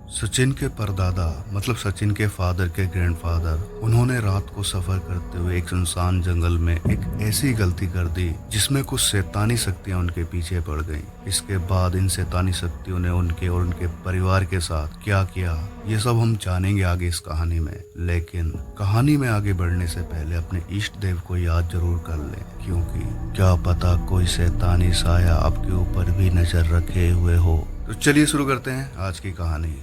सचिन के परदादा मतलब सचिन के फादर के ग्रैंडफादर, उन्होंने रात को सफर करते हुए एक सुनसान जंगल में एक ऐसी गलती कर दी जिसमें कुछ शैतानी शक्तियां उनके पीछे पड़ गईं। इसके बाद इन शैतानी शक्तियों ने उनके और उनके परिवार के साथ क्या किया, ये सब हम जानेंगे आगे इस कहानी में। लेकिन कहानी में आगे बढ़ने से पहले अपने इष्ट देव को याद जरूर कर लें, क्योंकि क्या पता कोई शैतानी साया आपके ऊपर भी नजर रखे हुए हो। तो चलिए शुरू करते हैं आज की कहानी।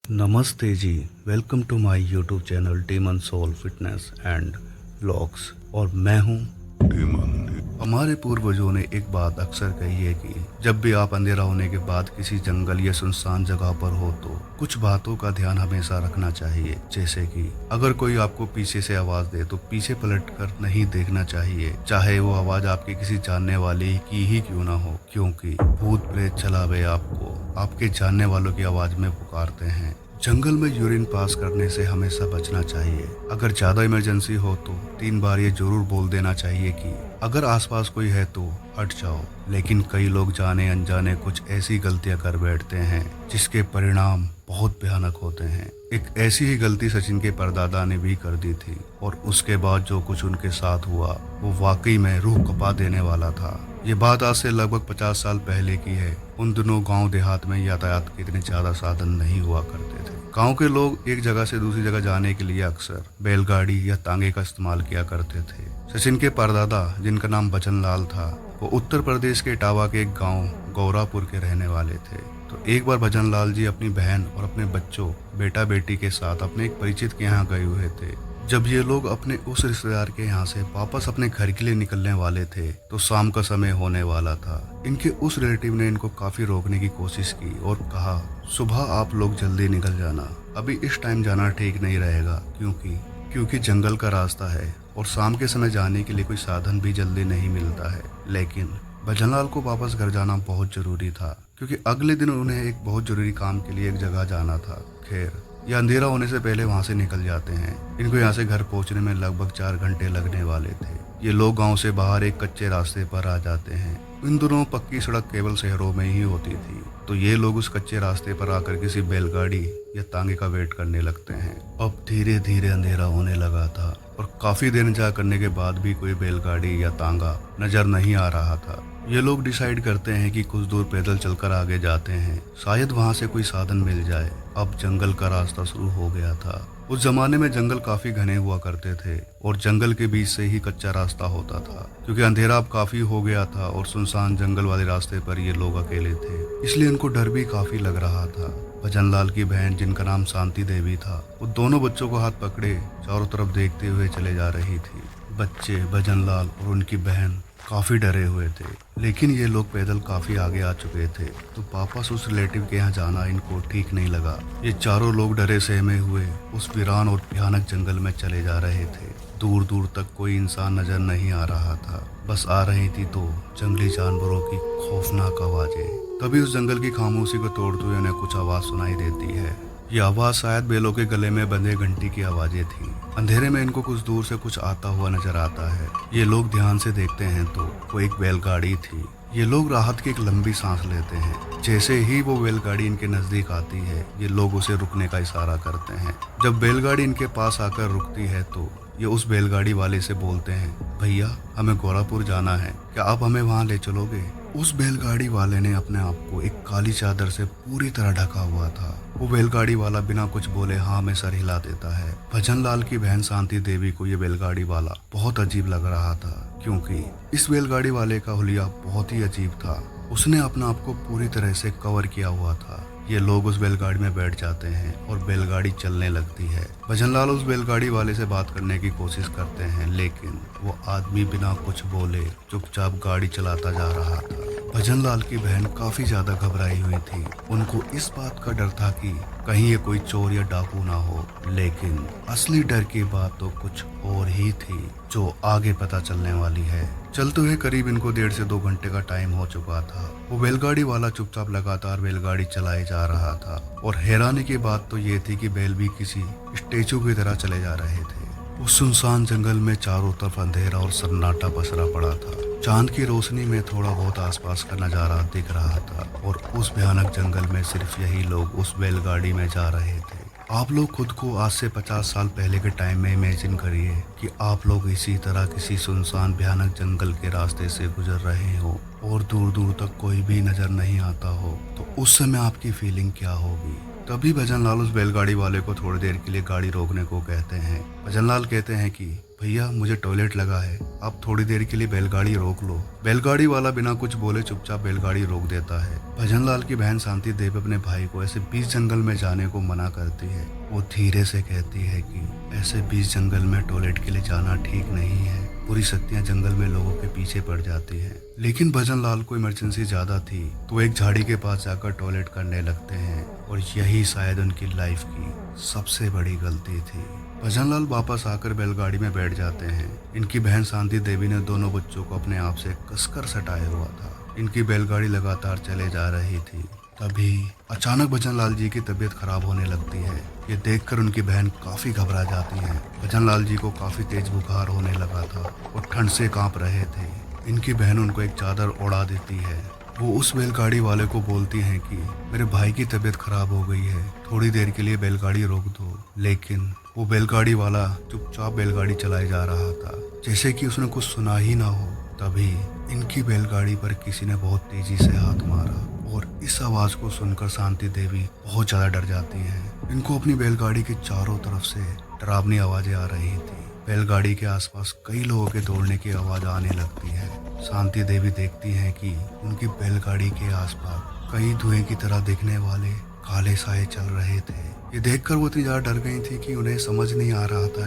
नमस्ते जी, welcome to my YouTube channel demon soul fitness and vlogs. और मैं हूँ डीमन। हमारे पूर्वजों ने एक बात अक्सर कही है कि जब भी आप अंधेरा होने के बाद किसी जंगल या सुनसान जगह पर हो तो कुछ बातों का ध्यान हमेशा रखना चाहिए। जैसे कि अगर कोई आपको पीछे से आवाज दे तो पीछे पलट कर नहीं देखना चाहिए, चाहे वो आवाज आपके किसी जानने वाले की ही क्यों ना हो, क्योंकि भूत प्रेत छलावे आपको आपके जानने वालों की आवाज में पुकारते हैं। जंगल में यूरिन पास करने से हमेशा बचना चाहिए। अगर ज्यादा इमरजेंसी हो तो 3 बार ये जरूर बोल देना चाहिए कि अगर आसपास कोई है तो हट जाओ। लेकिन कई लोग जाने अनजाने कुछ ऐसी गलतियां कर बैठते हैं जिसके परिणाम बहुत भयानक होते हैं। एक ऐसी ही गलती सचिन के परदादा ने भी कर दी थी, और उसके बाद जो कुछ उनके साथ हुआ वो वाकई में रूह कपा देने वाला था। ये बात आज से लगभग 50 साल पहले की है। उन दिनों गांव देहात में यातायात के इतने ज्यादा साधन नहीं हुआ करते थे। गांव के लोग एक जगह से दूसरी जगह जाने के लिए अक्सर बैलगाड़ी या तांगे का इस्तेमाल किया करते थे। सचिन के परदादा, जिनका नाम बचन लाल था, वो उत्तर प्रदेश के इटावा के एक गांव गौरापुर के रहने वाले थे। तो एक बार भजन लाल जी अपनी बहन और अपने बच्चों बेटा बेटी के साथ अपने एक परिचित के यहाँ गए हुए थे। जब ये लोग अपने उस रिश्तेदार के यहाँ से वापस अपने घर के लिए निकलने वाले थे तो शाम का समय होने वाला था। इनके उस रिलेटिव ने इनको काफी रोकने की कोशिश की और कहा, सुबह आप लोग जल्दी निकल जाना, अभी इस टाइम जाना ठीक नहीं रहेगा, क्योंकि जंगल का रास्ता है और शाम के समय जाने के लिए कोई साधन भी जल्दी नहीं मिलता है। लेकिन भजनलाल को वापस घर जाना बहुत जरूरी था, क्योंकि अगले दिन उन्हें एक बहुत जरूरी काम के लिए एक जगह जाना था। खैर, ये अंधेरा होने से पहले वहां से निकल जाते हैं। इनको यहाँ से घर पहुंचने में लगभग 4 घंटे लगने वाले थे। ये लोग गांव से बाहर एक कच्चे रास्ते पर आ जाते हैं। इन दोनों पक्की सड़क केवल शहरों में ही होती थी, तो ये लोग उस कच्चे रास्ते पर आकर किसी बैलगाड़ी या तांगे का वेट करने लगते हैं। अब धीरे धीरे अंधेरा होने लगा था और काफी देर इंतजार करने के बाद भी कोई बैलगाड़ी या तांगा नजर नहीं आ रहा था। ये लोग डिसाइड करते हैं कि कुछ दूर पैदल चलकर आगे जाते हैं, शायद वहां से कोई साधन मिल जाए। अब जंगल का रास्ता शुरू हो गया था। उस जमाने में जंगल काफी घने हुआ करते थे और जंगल के बीच से ही कच्चा रास्ता होता था। क्योंकि अंधेरा अब काफी हो गया था और सुनसान जंगल वाले रास्ते पर ये लोग अकेले थे, इसलिए उनको डर भी काफी लग रहा था। भजनलाल की बहन, जिनका नाम शांति देवी था, वो दोनों बच्चों को हाथ पकड़े चारों तरफ देखते हुए चले जा रही थी। बच्चे, भजनलाल और उनकी बहन काफी डरे हुए थे, लेकिन ये लोग पैदल काफी आगे आ चुके थे, तो वापस उस रिलेटिव के यहाँ जाना इनको ठीक नहीं लगा। ये चारों लोग डरे सहमे हुए उस वीरान और भयानक जंगल में चले जा रहे थे। दूर दूर तक कोई इंसान नजर नहीं आ रहा था, बस आ रही थी तो जंगली जानवरों की खौफनाक आवाजें। तभी उस जंगल की खामोशी को तोड़ते हुए उन्हें कुछ आवाज सुनाई देती है। ये आवाज शायद बैलों के गले में बंधे घंटी की आवाजें थी। अंधेरे में इनको कुछ दूर से कुछ आता हुआ नजर आता है। ये लोग ध्यान से देखते हैं तो वो एक बैलगाड़ी थी। ये लोग राहत की एक लंबी सांस लेते हैं। जैसे ही वो बैलगाड़ी इनके नजदीक आती है, ये लोग उसे रुकने का इशारा करते हैं। जब बैलगाड़ी इनके पास आकर रुकती है तो ये उस बैलगाड़ी वाले से बोलते हैं, भैया हमें गोरापुर जाना है, क्या आप हमें वहाँ ले चलोगे? उस बैलगाड़ी वाले ने अपने आप को एक काली चादर से पूरी तरह ढका हुआ था। वो बैलगाड़ी वाला बिना कुछ बोले हाँ में सर हिला देता है। भजनलाल की बहन शांति देवी को ये बैलगाड़ी वाला बहुत अजीब लग रहा था, क्योंकि इस बैलगाड़ी वाले का हुलिया बहुत ही अजीब था। उसने अपने आप को पूरी तरह से कवर किया हुआ था। ये लोग उस बैलगाड़ी में बैठ जाते हैं और बैलगाड़ी चलने लगती है। भजनलाल उस बैलगाड़ी वाले से बात करने की कोशिश करते हैं, लेकिन वो आदमी बिना कुछ बोले चुपचाप गाड़ी चलाता जा रहा था। भजन लाल की बहन काफी ज्यादा घबराई हुई थी। उनको इस बात का डर था कि कहीं ये कोई चोर या डाकू ना हो, लेकिन असली डर की बात तो कुछ और ही थी जो आगे पता चलने वाली है। चलते हुए करीब इनको 1.5 से 2 घंटे का टाइम हो चुका था। वो बैलगाड़ी वाला चुपचाप लगातार बैलगाड़ी चलाए जा रहा था और हैरानी की बात तो ये थी कि बैल भी किसी स्टेचू की तरह चले जा रहे थे। उस सुनसान जंगल में चारों तरफ अंधेरा और सन्नाटा पसरा पड़ा था। चांद की रोशनी में थोड़ा बहुत आसपास का नजारा दिख रहा था और उस भयानक जंगल में सिर्फ यही लोग उस बैलगाड़ी में जा रहे थे। आप लोग खुद को आज से 50 साल पहले के टाइम में इमेजिन करिए कि आप लोग इसी तरह किसी सुनसान भयानक जंगल के रास्ते से गुजर रहे हो और दूर दूर तक कोई भी नजर नहीं आता हो, तो उस समय आपकी फीलिंग क्या होगी। तभी भजन लाल उस बैलगाड़ी वाले को थोड़ी देर के लिए गाड़ी रोकने को कहते हैं। भजन लाल कहते हैं कि भैया मुझे टॉयलेट लगा है, आप थोड़ी देर के लिए बैलगाड़ी रोक लो। बैलगाड़ी वाला बिना कुछ बोले चुपचाप बैलगाड़ी रोक देता है। भजन लाल की बहन शांति देवी अपने भाई को ऐसे बीच जंगल में जाने को मना करती है। वो धीरे से कहती है कि ऐसे बीच जंगल में टॉयलेट के लिए जाना ठीक नहीं है, पूरी शक्तियां जंगल में लोगों के पीछे पड़ जाती हैं। लेकिन भजन लाल को इमरजेंसी ज्यादा थी तो एक झाड़ी के पास जाकर टॉयलेट करने लगते हैं और यही शायद उनकी लाइफ की सबसे बड़ी गलती थी। भजन लाल वापस आकर बैलगाड़ी में बैठ जाते हैं। इनकी बहन शांति देवी ने दोनों बच्चों को अपने आप से कसकर सटाया हुआ था। इनकी बैलगाड़ी लगातार चले जा रही थी। तभी अचानक भजन लाल जी की तबीयत खराब होने लगती है। ये देखकर उनकी बहन काफी घबरा जाती है। भजन लाल जी को काफी तेज बुखार होने लगा था और ठंड से कांप रहे थे। इनकी बहन उनको एक चादर ओढ़ा देती है। वो उस बैलगाड़ी वाले को बोलती हैं कि मेरे भाई की तबीयत खराब हो गई है, थोड़ी देर के लिए बैलगाड़ी रोक दो। लेकिन वो बैलगाड़ी वाला चुपचाप बैलगाड़ी चलाए जा रहा था, जैसे कि उसने कुछ सुना ही ना हो। तभी इनकी बैलगाड़ी पर किसी ने बहुत तेजी से हाथ मारा और इस आवाज को सुनकर शांति देवी बहुत ज्यादा डर जाती हैं। इनको अपनी बैलगाड़ी के चारों तरफ से डरावनी आवाजें आ रही थी। बैलगाड़ी के आसपास कई लोगों के दौड़ने की आवाज आने लगती है। शांति देवी देखती हैं कि उनकी बैलगाड़ी के आसपास कई धुएं की तरह दिखने वाले काले साए चल रहे थे। ये देखकर वो इतनी ज्यादा डर गई थी कि उन्हें समझ नहीं आ रहा था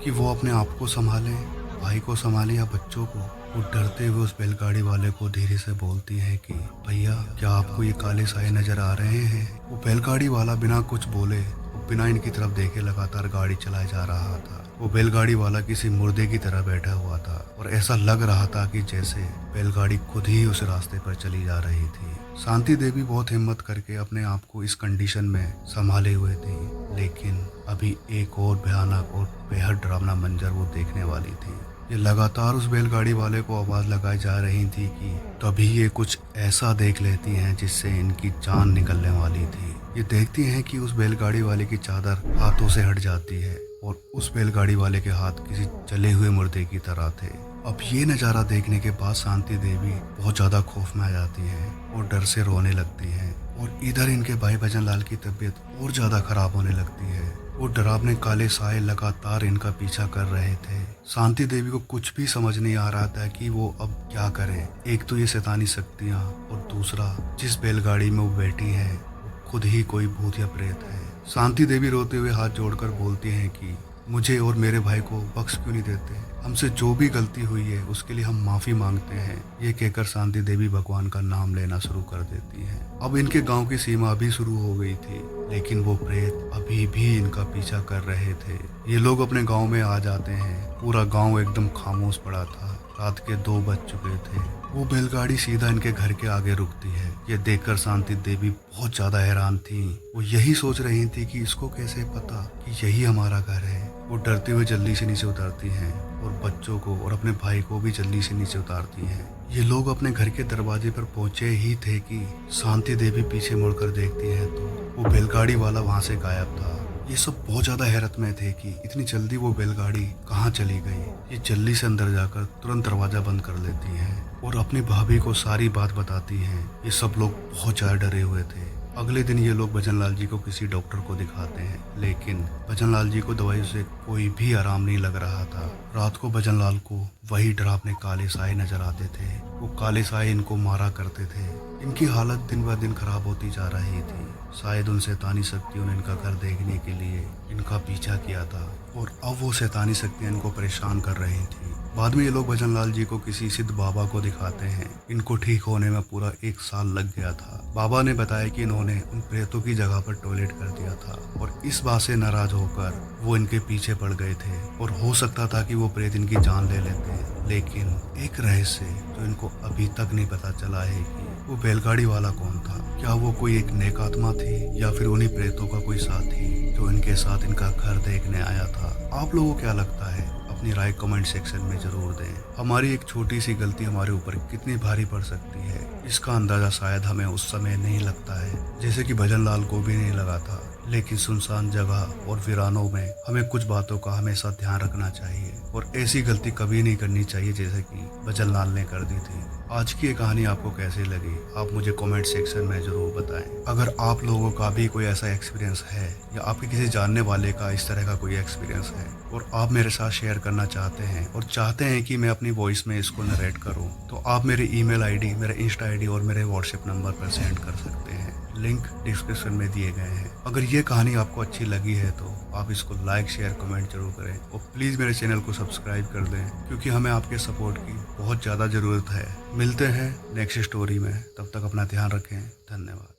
कि वो अपने आप को संभालें, भाई को संभालें या बच्चों को। वो डरते हुए उस बैलगाड़ी वाले को धीरे से बोलती है कि भैया क्या आपको ये काले साए नजर आ रहे हैं। वो बैलगाड़ी वाला बिना कुछ बोले बिना इनकी तरफ देखे लगातार गाड़ी चलाए जा रहा था। वो बैलगाड़ी वाला किसी मुर्दे की तरह बैठा हुआ था और ऐसा लग रहा था कि जैसे बैलगाड़ी खुद ही उस रास्ते पर चली जा रही थी। शांति देवी बहुत हिम्मत करके अपने आप को इस कंडीशन में संभाले हुए थी, लेकिन अभी एक और भयानक और बेहद डरावना मंजर वो देखने वाली थी। ये लगातार उस बैलगाड़ी वाले को आवाज लगाई जा रही थी कि तभी ये कुछ ऐसा देख लेती हैं जिससे इनकी जान निकलने वाली थी। ये देखती हैं कि उस बैलगाड़ी वाले की चादर हाथों से हट जाती है और उस बैलगाड़ी वाले के हाथ किसी जले हुए मुर्दे की तरह थे। अब ये नज़ारा देखने के बाद शांति देवी बहुत ज़्यादा खौफ में आ जाती हैं और डर से रोने लगती हैं। और इधर इनके भाई भजन लाल की तबीयत और ज़्यादा खराब होने लगती है। वो डरावने काले साए लगातार इनका पीछा कर रहे थे। शांति देवी को कुछ भी समझ नहीं आ रहा था कि वो अब क्या करे। एक तो ये शैतानी शक्तियाँ और दूसरा जिस बैलगाड़ी में वो बैठी है वो खुद ही कोई भूत या प्रेत है। शांति देवी रोते हुए हाथ जोड़कर बोलती हैं कि मुझे और मेरे भाई को बख्श क्यों नहीं देते, हमसे जो भी गलती हुई है उसके लिए हम माफी मांगते हैं। ये कहकर शांति देवी भगवान का नाम लेना शुरू कर देती हैं। अब इनके गांव की सीमा भी शुरू हो गई थी, लेकिन वो प्रेत अभी भी इनका पीछा कर रहे थे। ये लोग अपने गांव में आ जाते हैं। पूरा गांव एकदम खामोश पड़ा था। रात के 2 बज चुके थे। वो बैलगाड़ी सीधा इनके घर के आगे रुकती है। ये देखकर शांति देवी बहुत ज्यादा हैरान थी। वो यही सोच रही थी कि इसको कैसे पता कि यही हमारा घर है। वो डरते हुए जल्दी से नीचे उतरती हैं और बच्चों को और अपने भाई को भी जल्दी से नीचे उतारती हैं। ये लोग अपने घर के दरवाजे पर पहुंचे ही थे कि शांति देवी पीछे मुड़कर देखती है तो वो बैलगाड़ी वाला वहां से गायब था। ये सब बहुत ज्यादा हैरत में थे कि इतनी जल्दी वो बैलगाड़ी कहाँ चली गई। ये जल्दी से अंदर जाकर तुरंत दरवाजा बंद कर लेती हैं और अपनी भाभी को सारी बात बताती हैं। ये सब लोग बहुत ज्यादा डरे हुए थे। अगले दिन ये लोग भजन लाल जी को किसी डॉक्टर को दिखाते हैं, लेकिन भजन लाल जी को दवाई से कोई भी आराम नहीं लग रहा था। रात को भजन लाल को वही डरावने काले साए नजर आते थे। वो काले साए इनको मारा करते थे। इनकी हालत दिन ब दिन खराब होती जा रही थी। शायद उन शैतानी शक्तियों ने इनका घर देखने के लिए इनका पीछा किया था और अब वो शैतानी शक्तियां इनको परेशान कर रही थी। बाद में ये लोग भजन लाल जी को किसी सिद्ध बाबा को दिखाते हैं। इनको ठीक होने में पूरा 1 साल लग गया था। बाबा ने बताया कि इन्होंने उन प्रेतों की जगह पर टॉयलेट कर दिया था और इस बात से नाराज होकर वो इनके पीछे पड़ गए थे और हो सकता था कि वो प्रेत इनकी जान ले लेते। लेकिन एक रहस्य जो इनको अभी तक नहीं पता चला है कि वो बैलगाड़ी वाला कौन था। क्या वो कोई एक नेक आत्मा थी या फिर उन्हीं प्रेतों का कोई साथी जो इनके साथ इनका घर देखने आया था। आप लोगों को क्या लगता है? अपनी राय कमेंट सेक्शन में जरूर दें। हमारी एक छोटी सी गलती हमारे ऊपर कितनी भारी पड़ सकती है, इसका अंदाजा शायद हमें उस समय नहीं लगता है, जैसे कि भजन लाल को भी नहीं लगा था। लेकिन सुनसान जगह और वीरानों में हमें कुछ बातों का हमेशा ध्यान रखना चाहिए और ऐसी गलती कभी नहीं करनी चाहिए जैसे कि भजन लाल ने कर दी थी। आज की ये कहानी आपको कैसी लगी, आप मुझे कमेंट सेक्शन में जरूर बताएं। अगर आप लोगों का भी कोई ऐसा एक्सपीरियंस है या आपके किसी जानने वाले का इस तरह का कोई एक्सपीरियंस है और आप मेरे साथ शेयर करना चाहते हैं और चाहते हैं कि मैं अपनी वॉइस में इसको नरेट करूं, तो आप मेरी ईमेल आईडी, मेरा इंस्टा आईडी और मेरे व्हाट्सएप नंबर पर सेंड कर सकते हैं। लिंक डिस्क्रिप्शन में दिए गए हैं। अगर ये कहानी आपको अच्छी लगी है तो आप इसको लाइक शेयर कमेंट जरूर करें और प्लीज़ मेरे चैनल को सब्सक्राइब कर दें, क्योंकि हमें आपके सपोर्ट की बहुत ज़्यादा ज़रूरत है। मिलते हैं नेक्स्ट स्टोरी में, तब तक अपना ध्यान रखें। धन्यवाद।